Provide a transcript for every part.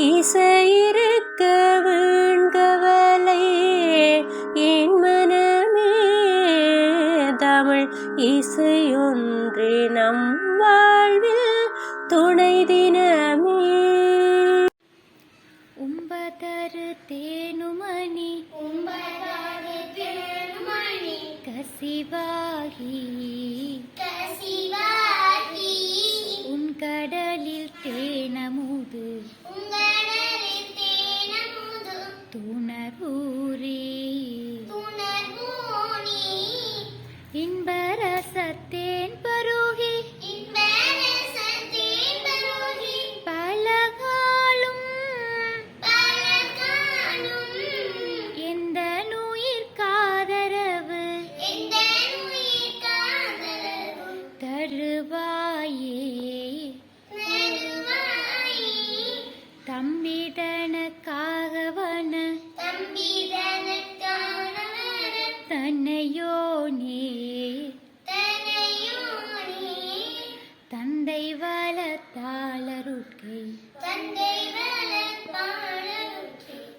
இசையிருக்க வீண்கவலை என் மனமே தமிழ் இசையொன்றே நம் வாழ்வில் துணை தினமே. உம்பதரு தேனுமணி கசிவாகி உன் கடலில் தேனமுது துணரூரி இன்பரசத்தேன் பருகி பலகாலும் எந்த நுயிர் காதரவு தருவாயே தம்பிதனக்காகவன தன்னையோனே தந்தை வளத்தாளருட்கை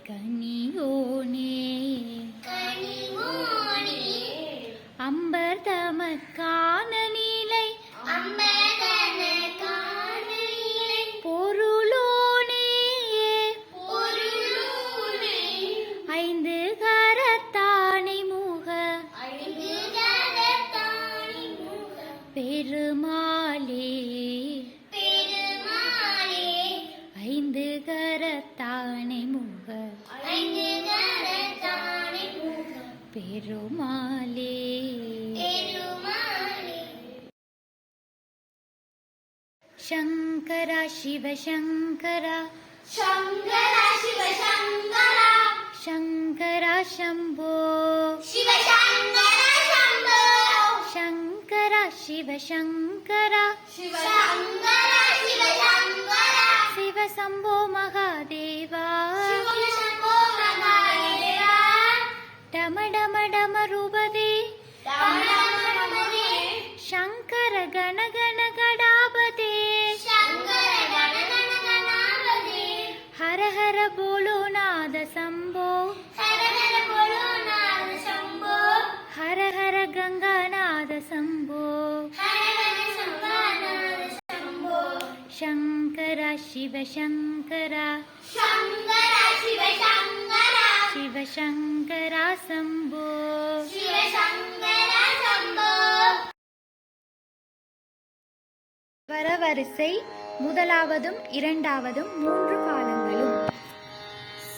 கனியோனே அம்பர் தமக்கான நீலை பொருளோனே ஐந்து கரத்தானை முக பெருமாளே ஐந்து கரத்தானை முக பெருமாளே. சங்கரா சிவசங்கரா சங்கரா சம்போ சங்கரா சிவசங்கரா சிவசம்போ மகாதேவா டமடமடமருபதே சங்கர கணகண கடாபதே ஹர ஹர போலோ நாத சம்போ ஹர ஹர கங்காநாத சம்போ சங்கரா சிவசங்கரா சிவசங்கரா சம்போ வரவரிசை முதலாவதும் இரண்டாவதும் மூன்று காலங்களும்.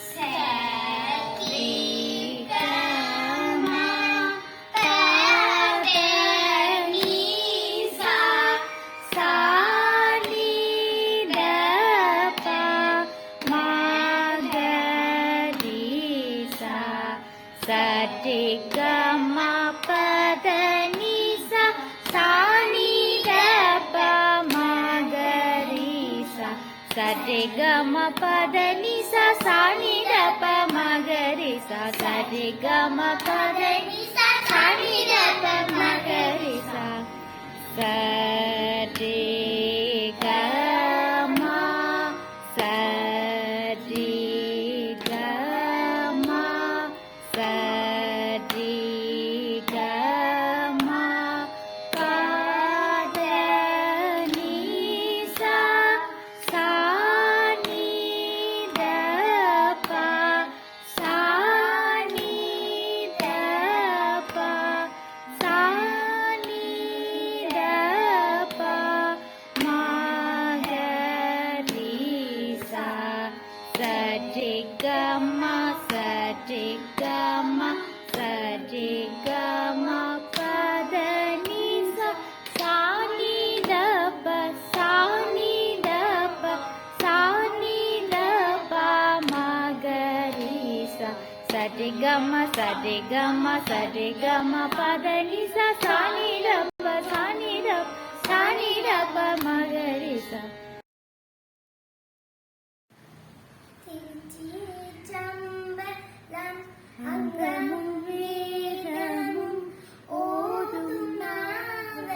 சரி கம பத நிசா சாணி தப மகரிசா சரி கம பத நிசா சாணி தப மகரிசா சரி கம பத நிசா சாணி தப மகரிசா சரி கம சரி கம சரி கம பத நிசா சாணி தப சாணி தப சாணி தப மகரிசா சரி கம சரி கம சரி கம பத நிசா சாணி தப சாணி தப சாணி தப மகரிசா சரி கம பத நிசா சாணி தப மகரிசா. அங்கமும் வேதமும் ஓதும் நாவ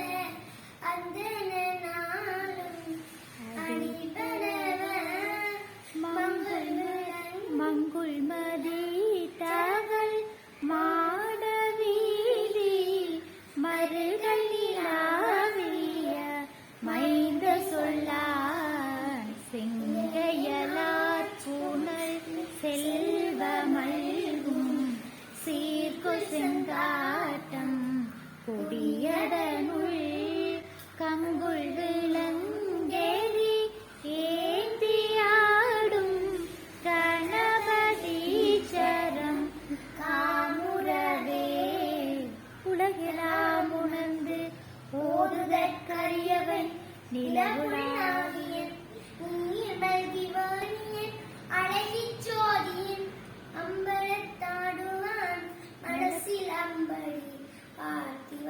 அந்தன நாளும் அணிபரவ மங்கள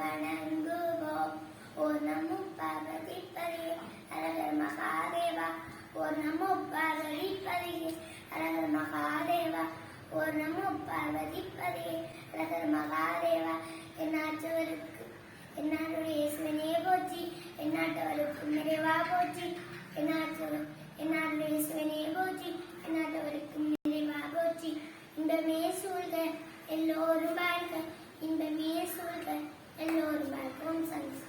வணங்குவோம். ஓம் நமோ பார்வதிபதே ஹரஹர மகாதேவா. ஓம் நமோ பார்வதிபதே ஹரஹர மகாதேவா. ஓம் நமோ பார்வதிபதே ஹரஹர மகாதேவா. எந்நாட்டவருக்கு எந்நாட்டுடைய இயேசுவினே போற்றி. எந்நாட்டவருக்கும் நிறைவா போற்றி. எந்நாட்டுடைய இயேசுவினே போற்றி. எந்நாட்டவருக்கும் நிறைவா போற்றி. இன்பமே சூழ்க எல்லோரும் வாழ்க. இன்பமே சூழ்க எல்லோரும் வாழ்க. ஓம் சாந்தி.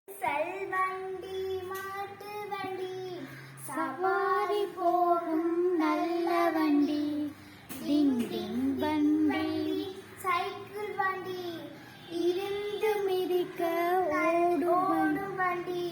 செல்வண்டி மாட்டு வண்டி சவாரி போகும் நல்ல வண்டி. டிங் டிங் வண்டி சைக்கிள் வண்டி இருந்து மிதிக்க ஓடும் வண்டி.